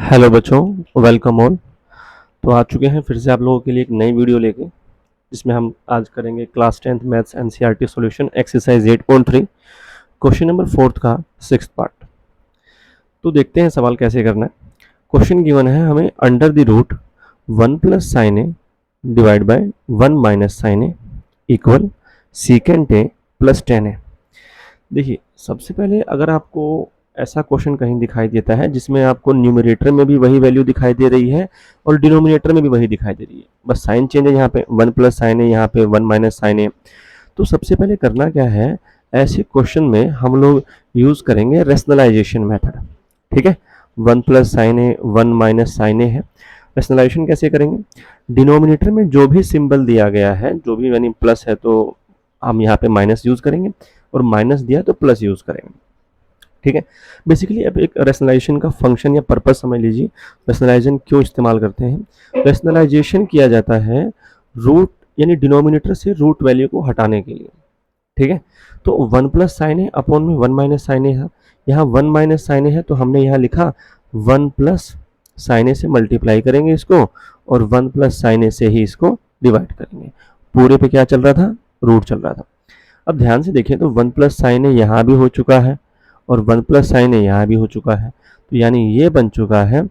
Hello बच्चों, welcome all. तो आ चुके हैं फिर से आप लोगों के लिए एक नई वीडियो लेके, जिसमें हम आज करेंगे class 10th maths NCERT solution exercise 8.3 question number 4 का 6th पार्ट। तो देखते हैं सवाल कैसे करना है। क्वेश्चन गिवन है हमें under the root 1 plus sine A divide by 1 minus sine A equal secant A plus 10 A. देखिए, सबसे पहले अगर आपको ऐसा क्वेश्चन कहीं दिखाई देता है जिसमें आपको न्यूमरेटर में भी वही वैल्यू दिखाई दे रही है और डिनोमिनेटर में भी वही दिखाई दे रही है, बस साइन चेंज है, यहाँ पे 1 प्लस साइन है, यहाँ पे 1 माइनस साइन है। तो सबसे पहले करना क्या है, ऐसे क्वेश्चन में हम लोग यूज करेंगे रेशनलाइजेशन मेथड। ठीक है, 1 प्लस साइन है, 1 माइनस साइन है। रेशनलाइजेशन कैसे करेंगे, डिनोमिनेटर में जो भी सिंबल दिया गया है, जो भी यानी प्लस है तो हम यहाँ पे माइनस यूज करेंगे, और माइनस दिया तो प्लस यूज करेंगे। ठीक है, बेसिकली अब एक रेशनलाइजेशन का फंक्शन या पर्पस समझ लीजिए। रेशनलाइजेशन क्यों इस्तेमाल करते हैं, रेशनलाइजेशन किया जाता है रूट यानी डिनोमिनेटर से रूट वैल्यू को हटाने के लिए। ठीक है, तो 1 प्लस साइन है अपॉन में 1 माइनस साइन है, यहाँ 1 माइनस साइन है तो हमने यहाँ लिखा 1 प्लस साइन ए से मल्टीप्लाई करेंगे इसको, और 1 प्लस साइन ए से ही इसको डिवाइड करेंगे। पूरे पे क्या चल रहा था, रूट चल रहा था। अब ध्यान से देखें तो 1 प्लस साइन ए यहाँ भी हो चुका है और 1 प्लस साइन ए यहाँ भी हो चुका है, तो यानी ये बन चुका है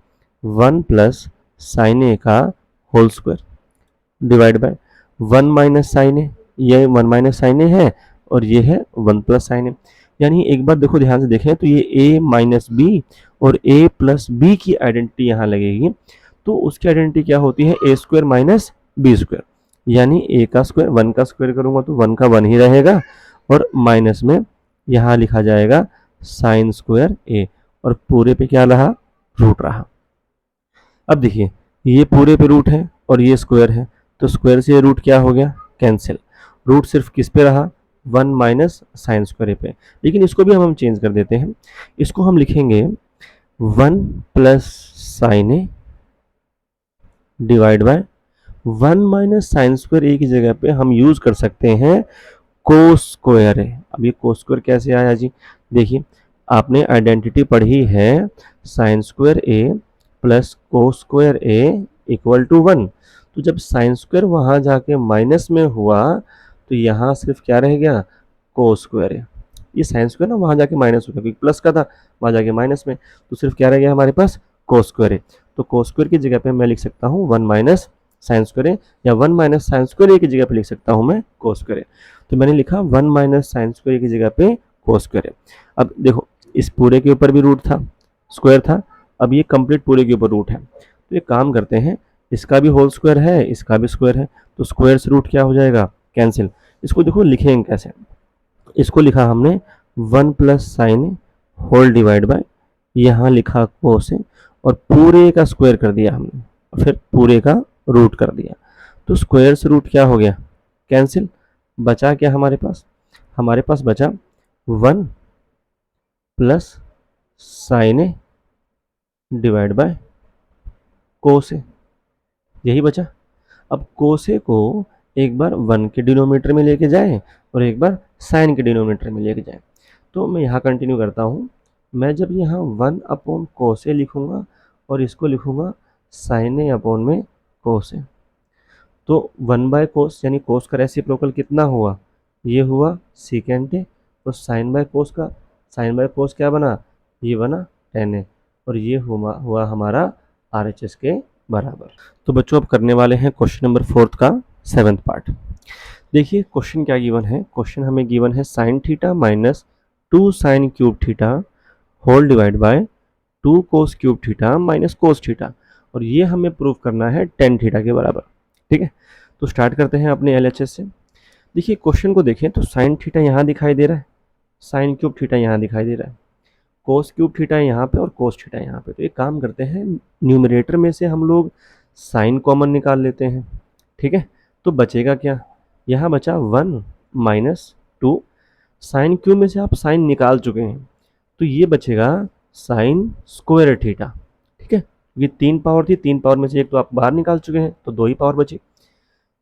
1 प्लस साइन ए का whole square divide by 1 minus sine A, ये 1 माइनस साइन ए है और ये है 1 प्लस साइन ए। यानी एक बार देखो, ध्यान से देखें तो ये a माइनस बी और a प्लस बी की आइडेंटिटी यहाँ लगेगी, तो उसकी आइडेंटिटी क्या होती है, a square minus B square. यानी a का स्क्वायर 1 का स्क्वायर करूंगा तो 1 का 1 ही रहेगा, और माइनस में यहाँ लिखा जाएगा साइन स्क्वायर a, और पूरे पे क्या रहा, रूट रहा। अब देखिए, ये पूरे पे रूट है और ये स्क्वायर है, तो स्क्वायर से रूट क्या हो गया, कैंसिल। रूट सिर्फ किस पे रहा, 1 माइनस साइन स्क्वायर पे। लेकिन इसको भी हम चेंज कर देते हैं, इसको हम लिखेंगे 1 plus sine A divide by 1 minus sine square A की जगह पे हम यूज कर सकते हैं कोस स्क्वायर ए। अब ये कोस स्क्वायर कैसे आया जी, देखिए आपने आइडेंटिटी पढ़ी है sine square A plus cos square A equal to 1। तो जब साइन स्क्वायर वहां जाके माइनस में हुआ तो यहाँ सिर्फ क्या रह गया, कोस स्क्वायर ए। ये साइन स्क्वायर ना वहां जाके माइनस हो गया क्योंकि प्लस का था, वहां जाके माइनस में, तो सिर्फ क्या रह गया हमारे पास, कोस स्क्वायर ए। तो कोस स्क्वायर की जगह पे मैं लिख सकता हूँ 1 माइनस साइन स्क्वायर ए, या 1 माइनस साइन स्क्वायर ए की जगह पे लिख सकता हूँ मैं कोस स्क्वायर ए। तो मैंने लिखा 1 माइनस साइन स्क्वायर की जगह पे कोस स्क्वायर है। अब देखो, इस पूरे के ऊपर भी रूट था, स्क्वायर था, अब ये कंप्लीट पूरे के ऊपर रूट है, तो ये काम करते हैं, इसका भी होल स्क्वायर है, इसका भी स्क्वायर है, तो स्क्वायर से रूट क्या हो जाएगा, कैंसिल। इसको देखो लिखेंगे कैसे, इसको लिखा हमने 1 plus sine whole divide by, यहाँ लिखा कोस है, और पूरे का स्क्वायर कर दिया हमने, और फिर पूरे का रूट कर दिया, तो स्क्वायर से रूट क्या हो गया, कैंसिल। बचा क्या हमारे पास, हमारे पास बचा 1 plus sine A divide by cos A, यही बचा। अब कोस ए को एक बार 1 के डिनोमिनेटर में लेके जाए और एक बार साइन के डिनोमिनेटर में लेके जाए। तो मैं यहाँ कंटिन्यू करता हूँ, मैं जब यहाँ 1 अपॉन कोस ए लिखूँगा और इसको लिखूँगा साइन ए अपॉन में कोस ए, तो 1 बाय कोस यानी कोस का रेसिप्रोकल कितना हुआ, ये हुआ सीकेंट ए, तो साइन बाय कोस का, साइन बाय कोस क्या बना, ये बना tan ए, और ये हुआ हमारा RHS के बराबर। तो बच्चों अब करने वाले हैं क्वेश्चन नंबर 4 का 7th पार्ट। देखिए क्वेश्चन क्या गिवन है, क्वेश्चन हमें गिवन है sine theta minus 2 sine cube theta whole divide by 2 cos cube theta minus cos theta, और ये हमें प्रूव करना है tan थीटा के बराबर। ठीक है, तो स्टार्ट करते हैं अपने LHS से। देखिए क्वेश्चन को देखें तो साइन थीटा यहाँ दिखाई दे रहा है, साइन क्यूब थीटा यहाँ दिखाई दे रहा है, कोस क्यूब थीटा यहाँ पे और कोस थीटा यहाँ पे। तो एक काम करते हैं, न्यूमरेटर में से हम लोग साइन कॉमन निकाल लेते हैं। ठीक है, तो बचेगा क्या, यहाँ बचा 1 माइनस 2, साइन क्यूब में से आप साइन निकाल चुके हैं, तो ये बचेगा साइन स्क्वायर थीटा। ठीक है, ये 3 पावर थी, 3 पावर में से एक तो आप बाहर निकाल चुके हैं, तो 2 ही पावर बची।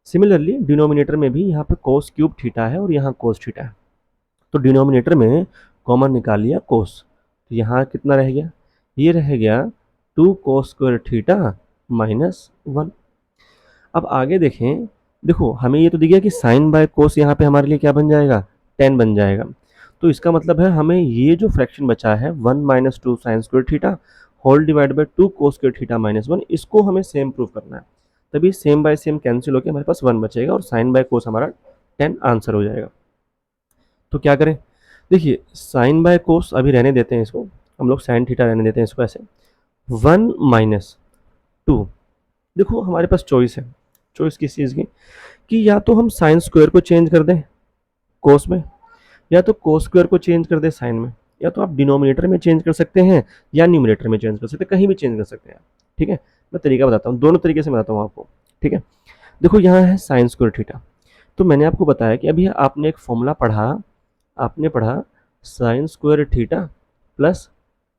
सिमिलरली डिनोमिनेटर में भी यहाँ पे कोस क्यूब थीटा है और यहाँ कोस थीटा है, तो डिनोमिनेटर में कॉमन निकाल लिया कोस, तो यहाँ कितना रह गया, ये रह गया 2 कोस स्क्वायर थीटा माइनस 1। अब आगे देखें, देखो हमें ये तो दिख गया कि साइन बाय कोस यहाँ पे हमारे लिए क्या बन जाएगा, 10 बन जाएगा। तो इसका मतलब है हमें ये जो फ्रैक्शन बचा है 1 minus 2 sine square theta whole divide by 2 cos square theta minus 1, इसको हमें सेम प्रूव करना है। तभी सेम बाय सेम कैंसिल होकर हमारे पास 1 बचेगा और साइन बाय कोस हमारा 10 आंसर हो जाएगा। तो क्या करें, देखिए साइन बाय कोस अभी रहने देते हैं इसको, हम लोग साइन थीटा रहने देते हैं इसको ऐसे। 1 माइनस 2, देखो हमारे पास चॉइस है, चॉइस किस चीज़ की, कि या तो हम साइन स्क्वायर को चेंज कर दें कोस में, या तो कोस स्क्वायर को चेंज कर दें साइन में, या तो आप डिनोमिनेटर में चेंज कर सकते हैं या न्यूमरेटर में चेंज कर सकते हैं, कहीं भी चेंज कर सकते हैं। ठीक है, मैं तरीका बताता हूँ, दोनों तरीके से बताता हूँ आपको। ठीक है, देखो यहाँ है साइन स्क्वायर थीटा, तो मैंने आपको बताया कि अभी आपने एक फॉर्मूला पढ़ा, आपने पढ़ा sine square theta plus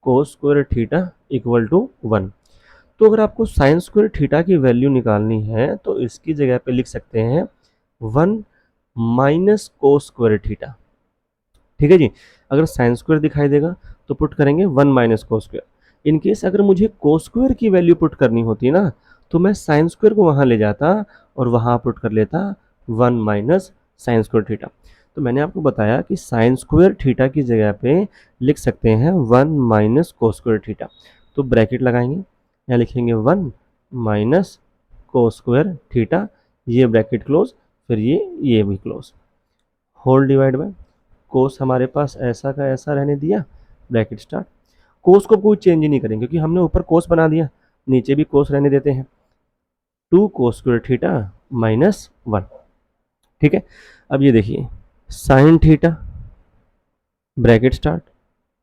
cos square theta equal to 1। तो अगर आपको साइन स्क्वायर थीटा की वैल्यू निकालनी है तो इसकी जगह पे लिख सकते हैं 1 माइनस कोस स्क्वायर थीटा। ठीक है जी, अगर साइन स्क्वायर दिखाई देगा तो पुट करेंगे 1 minus cos square. In case अगर मुझे कोस स्क्वायर की वैल्यू पुट करनी होती ना, तो मैं साइन स्क्वायर को वहाँ ले जाता और वहाँ पुट कर लेता 1 माइनस साइन स्क्वायर थीटा। तो मैंने आपको बताया कि साइन स्क्वायर थीटा की जगह पे लिख सकते हैं 1 माइनस कोस स्क्वायर थीटा। तो ब्रैकेट लगाएंगे, यहाँ लिखेंगे 1 माइनस कोस स्क्वायर थीटा, ये ब्रैकेट क्लोज, फिर ये भी close, whole divide by cos हमारे पास ऐसा का ऐसा रहने दिया, ब्रैकेट स्टार्ट। कोस को कोई चेंज ही नहीं करेंगे क्योंकि हमने ऊपर कोस बना दिया, नीचे भी कोस रहने देते हैं, 2 कोस स्क्वायर थीटा माइनस 1। ठीक है, अब ये देखिए sine theta, bracket start,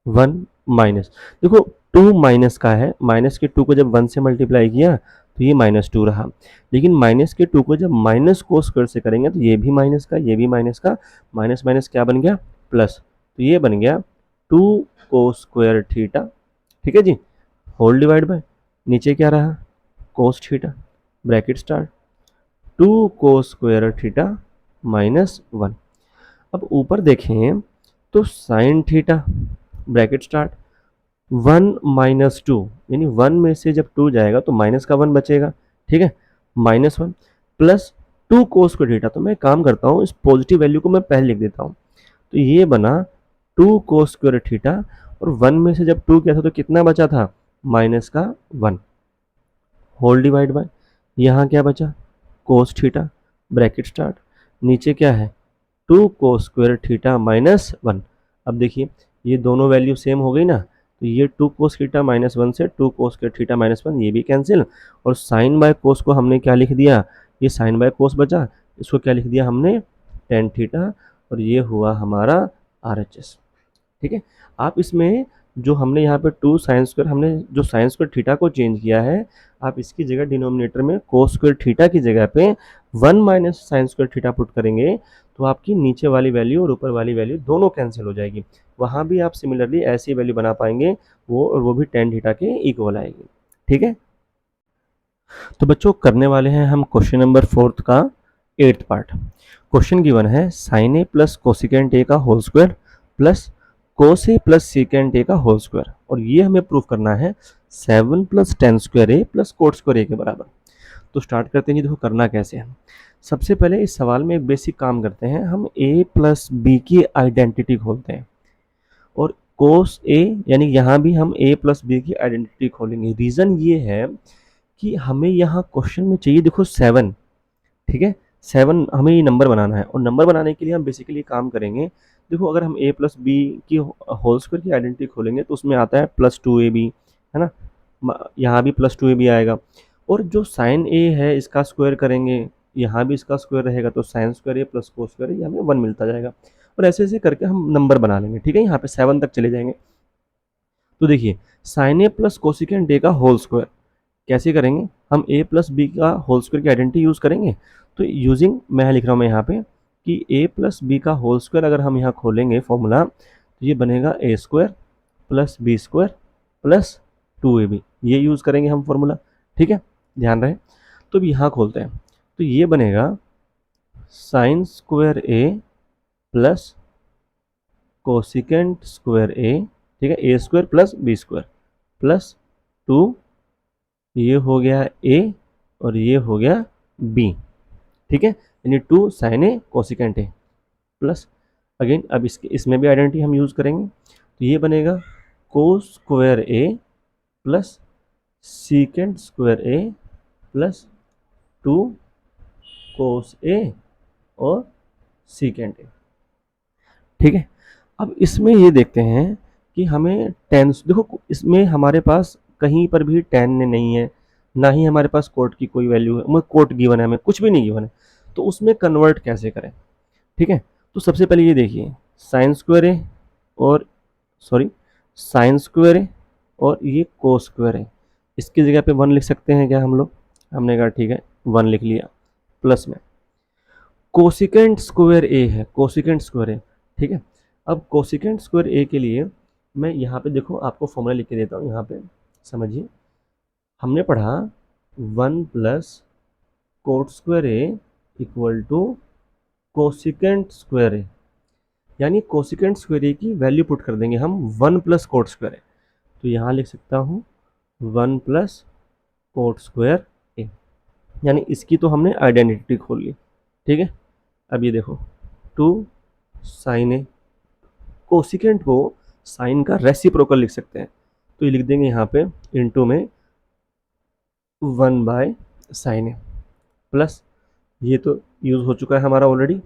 1 minus, देखो 2 माइनस का है, माइनस के 2 को जब 1 से मल्टीप्लाई किया तो ये -2 रहा, लेकिन माइनस के 2 को जब माइनस को स्क्वायर से करेंगे तो ये भी माइनस का, ये भी माइनस का, माइनस माइनस क्या बन गया, प्लस, तो ये बन गया 2 कोस स्क्वायर थीटा। ठीक है जी, होल डिवाइड बाय, नीचे क्या रहा, cos theta, bracket start, 2 cos square theta minus 1। अब ऊपर देखें तो sine theta, bracket start, 1 minus 2, यानी 1 में से जब 2 जाएगा तो माइनस का 1 बचेगा। ठीक है, minus 1 plus 2 cos square theta, तो मैं काम करता हूँ इस पॉजिटिव वैल्यू को मैं पहले लिख देता हूँ, तो ये बना 2 कोस स्क्वायर थीटा, और 1 में से जब 2 किया था तो कितना बचा था, माइनस का 1, होल डिवाइड बाय, यहाँ क्या बचा, कोस थीटा, ब्रैकेट स्टार्ट, नीचे क्या है, 2 कोस स्क्वायर थीटा माइनस 1। अब देखिए ये दोनों वैल्यू सेम हो गई ना, तो ये 2 कोस थीटा माइनस 1 से 2 कोस स्क्वायर थीटा माइनस 1 ये भी कैंसिल, और साइन बाय कोस को हमने क्या लिख दिया, ये साइन बाय कोस बचा, इसको क्या लिख दिया हमने, टेन थीटा, और ये हुआ हमारा RHS। ठीक है, आप इसमें जो हमने यहाँ पे 2 साइन स्क्वायर, हमने जो साइन स्क्वायर थीटा को चेंज किया है, आप इसकी जगह डिनोमिनेटर में कोस स्क्वायर थीटा की जगह पे 1 minus sine square theta put करेंगे तो आपकी नीचे वाली वैल्यू और ऊपर वाली वैल्यू दोनों कैंसिल हो जाएगी। वहाँ भी आप सिमिलरली ऐसी वैल्यू बना पाएंगे, वो भी टेन थीटा के इक्वल आएगी। ठीक है, तो बच्चों करने वाले हैं हम क्वेश्चन नंबर 4 का 8th पार्ट। क्वेश्चन गिवन है sine A plus cosecant A का whole square plus cos A plus secant A का होल स्क्वायर, और ये हमें प्रूफ करना है 7 plus tan square A plus cot square ए के बराबर। तो स्टार्ट करते हैं जी, देखो करना कैसे है। सबसे पहले इस सवाल में एक बेसिक काम करते हैं, हम a प्लस बी की आइडेंटिटी खोलते हैं, और कोस ए यानी यहाँ भी हम a प्लस बी की आइडेंटिटी खोलेंगे। रीज़न ये है कि हमें यहाँ क्वेश्चन में चाहिए, देखो 7, ठीक है, 7 हमें ये नंबर बनाना है, और नंबर बनाने के लिए हम बेसिकली काम करेंगे, देखो अगर हम a प्लस बी की होल स्क्वायर की आइडेंटिटी खोलेंगे तो उसमें आता है +2ab, है ना, यहाँ भी +2ab आएगा, और जो साइन ए है इसका स्क्वायर करेंगे, यहाँ भी इसका स्क्वायर रहेगा, तो sine square A plus cos square ये हमें 1 मिलता जाएगा, और ऐसे ऐसे करके हम नंबर बना लेंगे। ठीक है, यहाँ पे 7 तक चले जाएंगे। तो देखिए sine A plus cosecant A का होल स्क्वायर कैसे करेंगे, हम a प्लस बी का होल स्क्वायर की आइडेंटिटी यूज़ करेंगे। तो यूजिंग, मैं लिख रहा हूँ मैं यहाँ पे कि a प्लस बी का होल स्क्वायर अगर हम यहाँ खोलेंगे फॉर्मूला, तो ये बनेगा a square plus B square plus 2ab, ये यूज़ करेंगे हम फॉर्मूला। ठीक है, ध्यान रहे। तो अब यहाँ खोलते हैं, तो ये बनेगा sine square a plus cosecant square a, ठीक है, a square plus B square plus 2 ये हो गया ए और ये हो गया बी, ठीक है, यानी 2 sine A cosecant A plus, again अब इसमें भी आइडेंटिटी हम यूज़ करेंगे, तो ये बनेगा कोस square A plus secant square A plus 2 cos A और सीकेंट ए, ठीक है। अब इसमें ये देखते हैं कि हमें टेन, देखो इसमें हमारे पास कहीं पर भी टेन नहीं है, ना ही हमारे पास कोट की कोई वैल्यू है, कोट गिवन है, हमें कुछ भी नहीं गिवन है, तो उसमें कन्वर्ट कैसे करें, ठीक है। तो सबसे पहले ये देखिए साइन स्क्वायर है और सॉरी साइन स्क्वायर है और ये कोस स्क्वायर है, इसकी जगह पे 1 लिख सकते हैं क्या हम लोग, हमने कहा ठीक है 1 लिख लिया, प्लस में कोसिकेंट स्क्वायर ए है, कोसिकेंट स्क्वायर ए, ठीक है। अब कोसिकेंट स्क्वायर ए के लिए मैं यहाँ पे देखो आपको फॉर्मूला लिख के देता हूँ, यहाँ पे समझिए, हमने पढ़ा 1 plus cot square A equal to cosecant square A, यानी कोसिकेंट स्क्वायर ए की वैल्यू पुट कर देंगे हम 1 प्लस कोट स्क्वायर ए, तो यहाँ लिख सकता हूँ 1 प्लस कोट स्क्वायर ए, यानी इसकी तो हमने आइडेंटिटी खोल ली, ठीक है। अब ये देखो 2 साइन ए, कोसिकेंट को साइन का रेसिप्रोकल लिख सकते हैं, तो ये लिख देंगे यहाँ पे इनटू में 1 बाय साइन ए प्लस, ये तो यूज़ हो चुका है हमारा ऑलरेडी,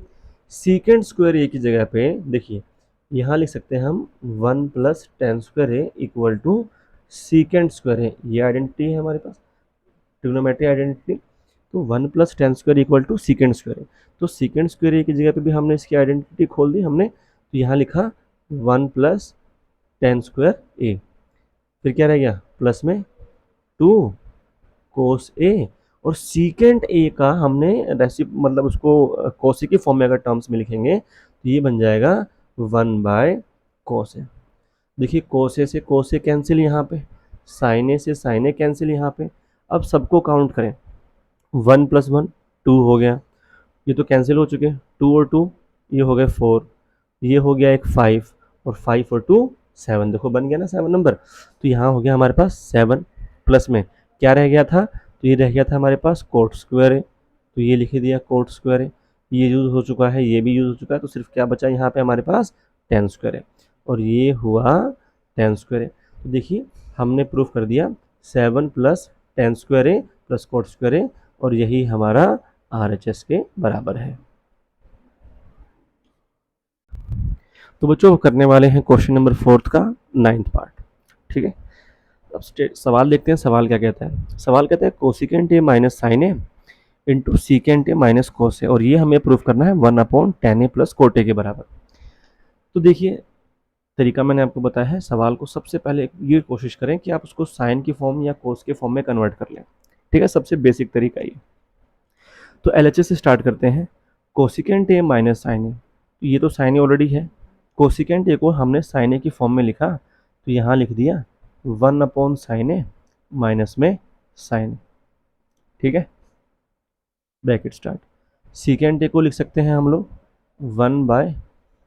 सीकेंट स्क्वायर ए की जगह पे देखिए यहाँ लिख सकते हैं हम 1 plus tan square A equal to secant square A, ये आइडेंटिटी है हमारे पास ट्रिग्नोमेट्री आइडेंटिटी, तो 1 plus tan square equal to secant square A, तो सीकेंट स्क्वायर ए की जगह पे भी हमने इसकी आइडेंटिटी खोल दी हमने, तो यहाँ लिखा 1 प्लस टेन स्क्वायर ए, फिर क्या रह गया प्लस में 2 कोस ए, और सीकेंट ए का हमने मतलब उसको कोसे की फॉर्म में अगर टर्म्स में लिखेंगे तो ये बन जाएगा 1 बाय कोस ए, देखिए कोस ए से कोस ए कैंसिल यहाँ पे, साइन ए से साइन ए कैंसिल यहाँ पे, अब सबको काउंट करें 1 प्लस 1 2 हो गया, ये तो कैंसिल हो चुके, 2 और 2 ये हो गए 4, ये हो गया एक 5 और 5 और 2 7, देखो बन गया ना 7 नंबर, तो यहाँ हो गया हमारे पास 7, प्लस में क्या रह गया था, तो ये रह गया था हमारे पास कोट स्क्वायर है, तो ये लिख दिया कोट स्क्वायर है, ये यूज़ हो चुका है, ये भी यूज़ हो चुका है, तो सिर्फ क्या बचा यहाँ पे हमारे पास टेन स्क्वायर है, और ये हुआ टेन स्क्वायर है, तो देखिए हमने प्रूफ कर दिया 7 प्लस टेन स्क्वायर है प्लस कोट स्क्वायर है, और यही हमारा RHS के बराबर है। तो बच्चों करने वाले हैं क्वेश्चन नंबर 4 का 9th पार्ट, ठीक है। अब सवाल देखते हैं, सवाल क्या कहता है, सवाल कहता है cosecant A minus sine A into secant A minus cos A, और ये हमें प्रूफ करना है 1/10 ए प्लस कोट ए के बराबर। तो देखिए तरीका मैंने आपको बताया है, सवाल को सबसे पहले ये कोशिश करें कि आप उसको साइन की फॉर्म या कोस के फॉर्म में कन्वर्ट कर लें, ठीक है, सबसे बेसिक तरीका ये। तो LHS से स्टार्ट करते हैं, कोसिकेंट ए माइनस साइन ए, तो ये तो साइन ए ऑलरेडी है, कोसिकेंट ए को हमने साइन ए की फॉर्म में लिखा, तो यहाँ लिख दिया 1/sin ए माइनस में साइन, ठीक है, ब्रैकेट स्टार्ट, सीकेंट ए को लिख सकते हैं हम लोग 1 बाय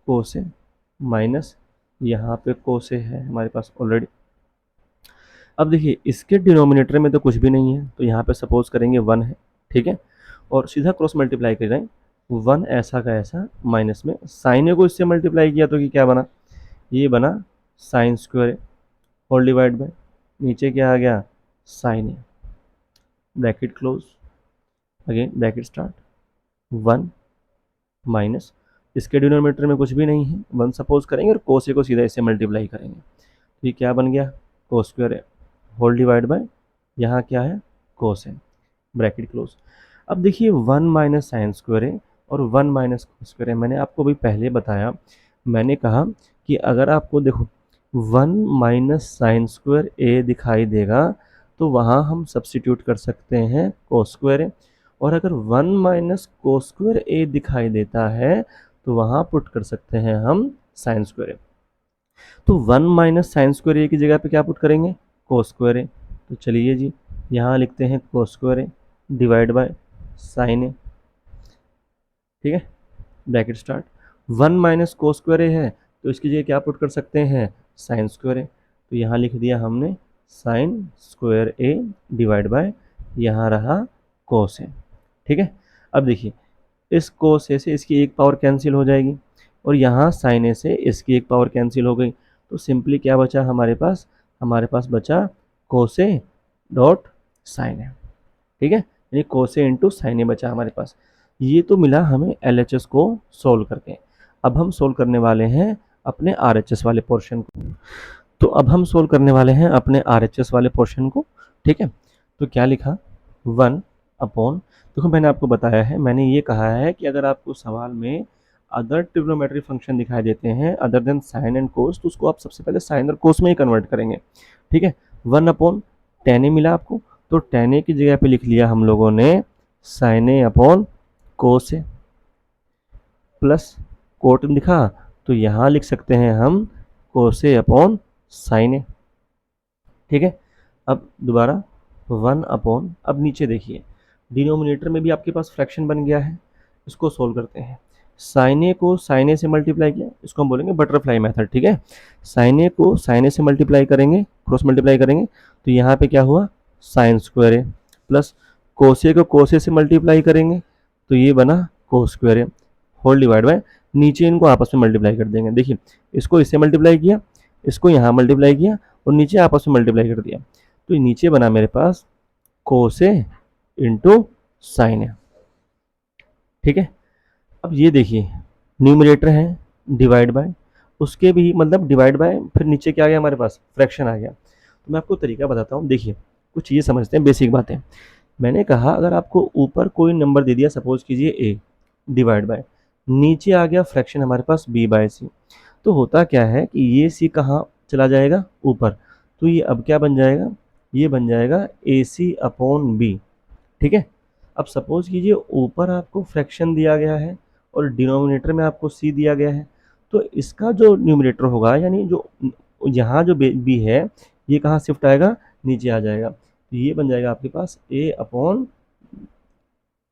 कोस ए माइनस, यहाँ पे कोस ए है हमारे पास ऑलरेडी। अब देखिए इसके डिनोमिनेटर में तो कुछ भी नहीं है, तो यहाँ पे सपोज करेंगे 1 है, ठीक है, और सीधा क्रॉस मल्टीप्लाई कर जाएं, 1 ऐसा का ऐसा माइनस में साइन ए को इससे मल्टीप्लाई किया तो कि क्या बना, ये बना sine square whole divide by नीचे क्या आ गया sine A, bracket close, again bracket start 1 minus, इसके डिनोमिनेटर में कुछ भी नहीं है 1 सपोज करेंगे और कोस ए को सीधा इससे मल्टीप्लाई करेंगे, तो ये क्या बन गया cos square whole divide by यहाँ क्या है कोस है, ब्रैकेट क्लोज। अब देखिए 1 माइनस साइन स्क्वायर है और 1 माइनस कोस स्क्वायर है, मैंने आपको भी पहले बताया, मैंने कहा कि अगर आपको देखो 1 माइनस साइन स्क्वायर ए दिखाई देगा तो वहाँ हम सब्सटीट्यूट कर सकते हैं कोस स्क्वायर है, और अगर 1 माइनस कोस स्क्वायर ए दिखाई देता है तो वहाँ पुट कर सकते हैं हम साइन स्क्वायर ए, तो 1 माइनस साइन स्क्वायर ए की जगह पे क्या पुट करेंगे कोस स्क्वायर ए, तो चलिए जी यहाँ लिखते हैं cos square A divide by sine A, ठीक है, bracket start, 1 minus cos square A है तो इसकी जगह क्या पुट कर सकते हैं साइन स्क्वायर ए, तो यहाँ लिख दिया हमने sign square A divide by यहाँ रहा कोस ए। ठीक है, अब देखिए इस कोस ए से इसकी एक पावर कैंसिल हो जाएगी और यहाँ साइन ए से इसकी एक पावर कैंसिल हो गई, तो सिंपली क्या बचा हमारे पास बचा कोस ए डॉट साइन ए। ठीक है, यानी कोस ए इंटू साइन ए बचा हमारे पास। ये तो मिला हमें LHS को सोल्व करके। अब हम सोल्व करने वाले हैं अपने RHS वाले पोर्शन को। तो अब हम सोल्व करने वाले हैं अपने RHS वाले पोर्शन को। ठीक है, तो क्या लिखा, 1 अपॉन, देखो मैंने आपको बताया है, मैंने ये कहा है कि अगर आपको सवाल में अदर ट्रिग्नोमेट्री फंक्शन दिखाई देते हैं other than sine and cos, तो उसको आप सबसे पहले साइन और कोस में ही कन्वर्ट करेंगे। ठीक है, 1 अपॉन टेन ए मिला आपको, तो टेन ए की जगह पे लिख लिया हम लोगों ने sign A upon cos A, plus coat लिखा तो यहाँ लिख सकते हैं हम कोस ए अपॉन साइन ए। ठीक है, अब दोबारा 1 अपॉन, अब नीचे देखिए डिनोमिनेटर में भी आपके पास फ्रैक्शन बन गया है, इसको सोल्व करते हैं। साइन ए को साइन ए से मल्टीप्लाई किया, इसको हम बोलेंगे बटरफ्लाई मेथड। ठीक है, साइन ए को साइन ए से मल्टीप्लाई करेंगे, क्रॉस मल्टीप्लाई करेंगे, तो यहाँ पे क्या हुआ साइन स्क्वायर ए, प्लस कोसे को कोसे से मल्टीप्लाई करेंगे तो ये बना cos square A whole divide by, नीचे इनको आपस में मल्टीप्लाई कर देंगे। देखिए इसको इससे मल्टीप्लाई किया, इसको यहाँ मल्टीप्लाई किया और नीचे आपस में मल्टीप्लाई कर दिया, तो ये नीचे बना मेरे पास कोस ए इंटू साइन ए। ठीक है, अब ये देखिए न्यूमरेटर है डिवाइड बाय, उसके भी मतलब डिवाइड बाय, फिर नीचे क्या आ गया हमारे पास फ्रैक्शन आ गया। तो मैं आपको तरीका बताता हूँ, देखिए कुछ ये समझते हैं बेसिक बातें। मैंने कहा अगर आपको ऊपर कोई नंबर दे दिया, सपोज कीजिए ए डिवाइड बाय, नीचे आ गया फ्रैक्शन हमारे पास बी बाय सी, तो होता क्या है कि ये सी कहाँ चला जाएगा ऊपर, तो ये अब क्या बन जाएगा, ये बन जाएगा ए सी अपॉन बी। ठीक है, अब सपोज कीजिए ऊपर आपको फ्रैक्शन दिया गया है और डिनोमिनेटर में आपको सी दिया गया है, तो इसका जो न्यूमरेटर होगा यानी जो यहाँ जो बी है ये कहाँ शिफ्ट आएगा, नीचे आ जाएगा, तो ये बन जाएगा आपके पास A upon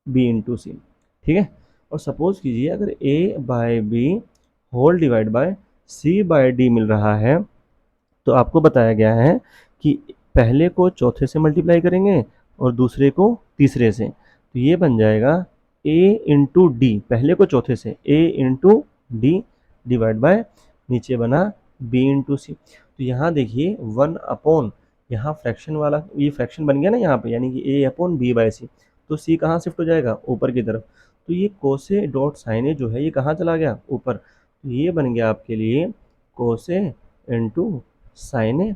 B into C. ठीक है, और सपोज कीजिए अगर A by B whole divide by C by D मिल रहा है, तो आपको बताया गया है कि पहले को चौथे से मल्टीप्लाई करेंगे और दूसरे को तीसरे से, तो ये बन जाएगा a इंटू डी, पहले को चौथे से a into D divide by नीचे बना b इंटू सी। तो यहाँ देखिए 1 अपॉन, यहाँ फ्रैक्शन वाला ये फ्रैक्शन बन गया ना यहाँ पे, यानी कि a अपॉन बी बाय सी, तो c कहाँ शिफ्ट हो जाएगा ऊपर की तरफ, तो ये कोसे डॉट साइन ए जो है ये कहाँ चला गया ऊपर, तो ये बन गया आपके लिए cos into sine A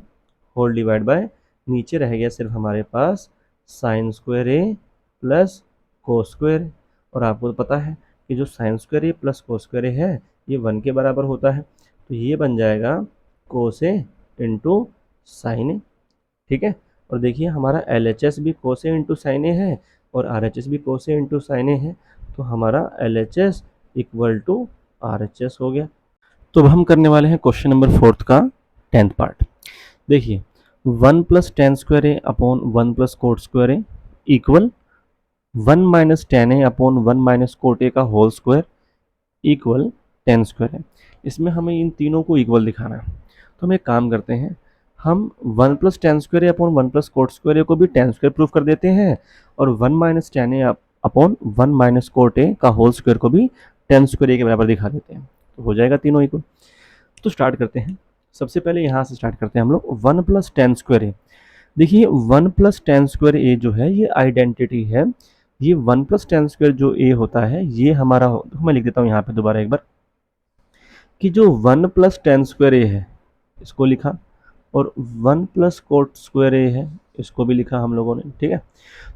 whole divide by, नीचे रह गया सिर्फ हमारे पास sine square A plus cos square. और आपको तो पता है कि जो sine square A plus cos square है ये 1 के बराबर होता है, तो ये बन जाएगा कोस ए इंटू साइन ए। ठीक है, और देखिए हमारा LHS भी कोस ए इंटू साइन ए है और RHS भी कोस ए इंटू साइन ए है, तो हमारा LHS इक्वल टू RHS हो गया। तो अब हम करने वाले हैं क्वेश्चन नंबर 4 का 10th पार्ट। देखिए 1 plus tan square A upon 1 plus cot square A equal 1 minus tan A upon 1 minus cot A का होल स्क्वायर इक्वल 10 स्क्वायर है। इसमें हमें इन तीनों को इक्वल दिखाना है, तो हम एक काम करते हैं, हम 1 plus tan square A upon 1 plus cot square A को भी 10 स्क्वायर प्रूफ कर देते हैं और 1 minus tan A upon 1 minus cot A का होल स्क्वायर को भी 10 स्क्वायर ए के बराबर दिखा देते हैं, तो हो जाएगा तीनों इक्वल। तो स्टार्ट करते हैं, सबसे पहले यहाँ से स्टार्ट करते हैं हम लोग 1 प्लस टेन स्क्वायर ए। देखिए 1 प्लस टेन स्क्वायर ए जो है ये आइडेंटिटी है, ये 1 प्लस टेन स्क्वायर जो ए होता है ये हमारा मैं लिख देता हूँ यहाँ पे दोबारा एक बार कि जो 1 प्लस टेन स्क्वायर ए है इसको लिखा और 1 प्लस कोट स्क्वायर ए है इसको भी लिखा हम लोगों ने। ठीक है,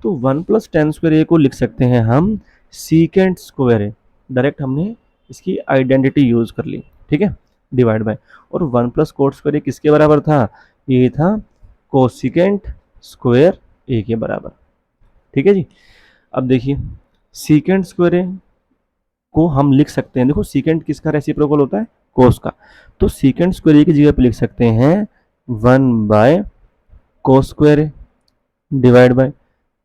तो 1 प्लस टेन स्क्वायर ए को लिख सकते हैं हम सीकेंट स्क्वायर ए, डायरेक्ट हमने इसकी आइडेंटिटी यूज कर ली। ठीक है, डिवाइड बाय, और 1 प्लस कोट स्क्वायर ए किसके बराबर था, ये था कोसिकेंट स्क्वायर ए के बराबर। ठीक है जी, अब देखिए सीकेंट स्क्वायर ए को हम लिख सकते हैं, देखो सीकेंट किसका रेसिप्रोकल होता है, कोस का, तो सीकेंट स्क्वायर ए की जगह पे लिख सकते हैं 1 by cos square A divide by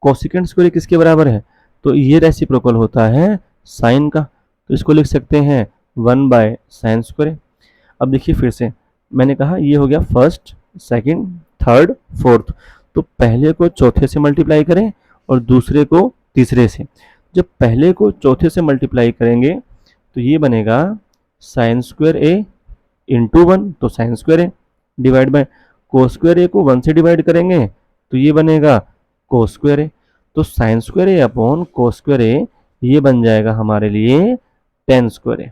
cosecant square A किसके बराबर है, तो ये रेसिप्रोकल होता है साइन का, तो इसको लिख सकते हैं 1 बाय साइन स्क्वायर ए। अब देखिए फिर से मैंने कहा ये हो गया फर्स्ट सेकंड थर्ड, फोर्थ। तो पहले को चौथे से मल्टीप्लाई करें और दूसरे को तीसरे से। जब पहले को चौथे से मल्टीप्लाई करेंगे तो ये बनेगा sine square A into one, तो sine square A divide by cos square A को वन से डिवाइड करेंगे तो ये बनेगा कोस स्क्वायर ए। तो sine square A upon cos square A ये बन जाएगा हमारे लिए टेन स्क्वायर ए।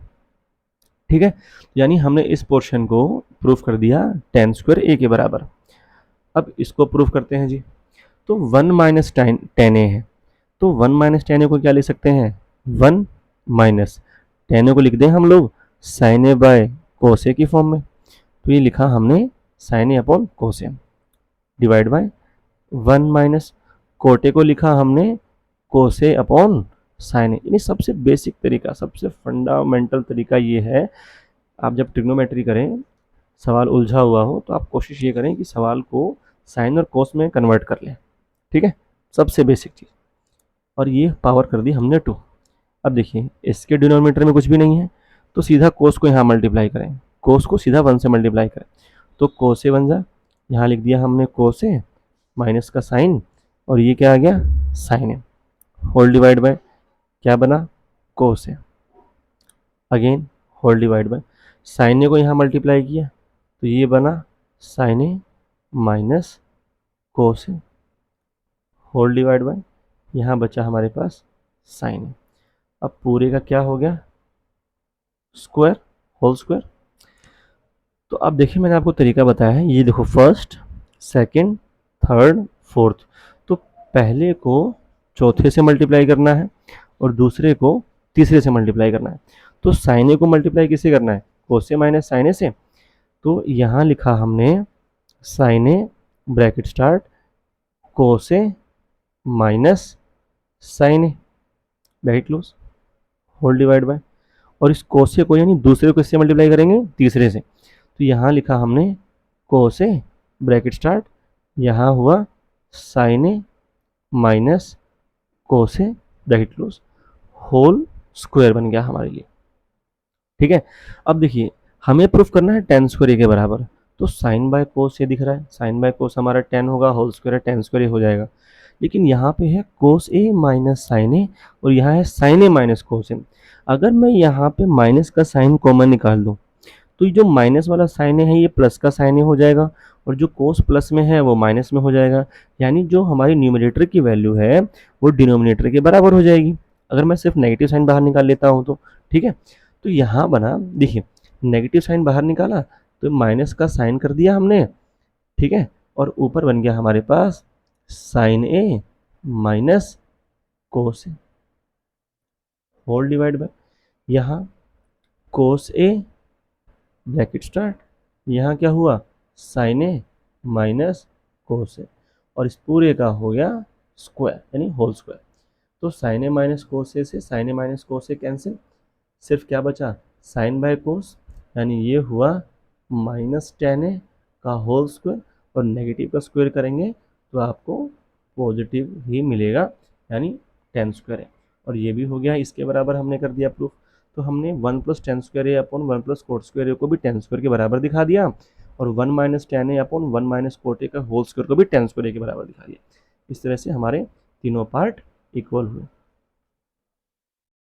ठीक है, यानी हमने इस पोर्शन को प्रूफ कर दिया टेन स्क्वायर ए के बराबर। अब इसको प्रूफ करते हैं जी। तो वन माइनस टेन ए है, तो वन माइनस टेन ए को क्या लिख सकते हैं, वन माइनस टेन ए को लिख दें हम लोग साइन ए बाय कोस ए की फॉर्म में। तो ये लिखा हमने sine A upon cos A divide by one minus कोटे को लिखा हमने कोस ए अपॉन साइन ए। यानी सबसे बेसिक तरीका, सबसे फंडामेंटल तरीका ये है, आप जब ट्रिग्नोमेट्री करें, सवाल उलझा हुआ हो तो आप कोशिश ये करें कि सवाल को साइन और कोस में कन्वर्ट कर लें। ठीक है, सबसे बेसिक चीज़। और ये पावर कर दी हमने टू। अब देखिए इसके डिनोमिनेटर में कुछ भी नहीं है तो सीधा कोस को यहाँ मल्टीप्लाई करें, कोस को सीधा वन से मल्टीप्लाई करें तो कोस ए बन जाए। यहाँ लिख दिया हमने कोस ए माइनस का साइन और ये क्या आ गया sine A whole divide by क्या बना cos A, again whole divide by sine A को यहाँ मल्टीप्लाई किया तो ये बना sine A minus cos A whole divide by यहाँ बचा हमारे पास साइन ए। अब पूरे का क्या हो गया स्क्वायर, होल स्क्वायर। तो अब देखिए मैंने आपको तरीका बताया है, ये देखो फर्स्ट, सेकंड, थर्ड, फोर्थ। तो पहले को चौथे से मल्टीप्लाई करना है और दूसरे को तीसरे से मल्टीप्लाई करना है। तो साइन ए को मल्टीप्लाई किससे करना है, कोस ए माइनस साइन ए से। तो यहाँ लिखा हमने sine A bracket start cos A minus sine A bracket close whole divide by, और इस कोस ए को यानी दूसरे को इससे मल्टीप्लाई करेंगे तीसरे से। तो यहाँ लिखा हमने कोस ए ब्रैकेट स्टार्ट, यहाँ हुआ sign A minus cos A bracket close whole square बन गया हमारे लिए। ठीक है, अब देखिए हमें प्रूफ करना है टेन स्क्वायर ए के बराबर। तो साइन बाय कोस ए दिख रहा है, साइन बाय कोस हमारा टेन होगा, होल स्क्वायर है टेन स्क्वायर ए हो जाएगा। लेकिन यहाँ पे है कोस ए माइनस साइन ए और यहाँ है साइन ए माइनस कोस ए। अगर मैं यहाँ पे माइनस का साइन कॉमन निकाल दूँ तो ये जो माइनस वाला साइन है ये प्लस का साइन हो जाएगा और जो कोस प्लस में है वो माइनस में हो जाएगा। यानी जो हमारी न्यूमरेटर की वैल्यू है वो डिनोमिनेटर के बराबर हो जाएगी अगर मैं सिर्फ नेगेटिव साइन बाहर निकाल लेता हूँ तो। ठीक है, तो यहाँ बना देखिए नेगेटिव साइन बाहर निकाला तो माइनस का साइन कर दिया हमने। ठीक है, और ऊपर बन गया हमारे पास sine A minus cos A whole divide by यहाँ कोस ए ब्रैकेट स्टार्ट, यहाँ क्या हुआ sign A minus cos A और इस पूरे का हो गया स्क्वायर यानी होल स्क्वायर। तो साइन ए माइनस कोस ए से sign A minus cos A cancel, सिर्फ क्या बचा साइन बाय कोस, यानी ये हुआ माइनस टेन ए का होल स्क्वायर और नेगेटिव का स्क्वायर करेंगे तो आपको पॉजिटिव ही मिलेगा यानी टेन स्क्वायर है। और ये भी हो गया इसके बराबर हमने कर दिया प्रूफ। तो हमने one plus tan square A upon one plus cot square A को भी टेन स्क्वायर के बराबर दिखा दिया और one minus tan A upon one minus cot A का होल स्क्वायर को भी टेन स्क्वायर ए के बराबर दिखा दिया। इस तरह से हमारे तीनों पार्ट इक्वल हुए।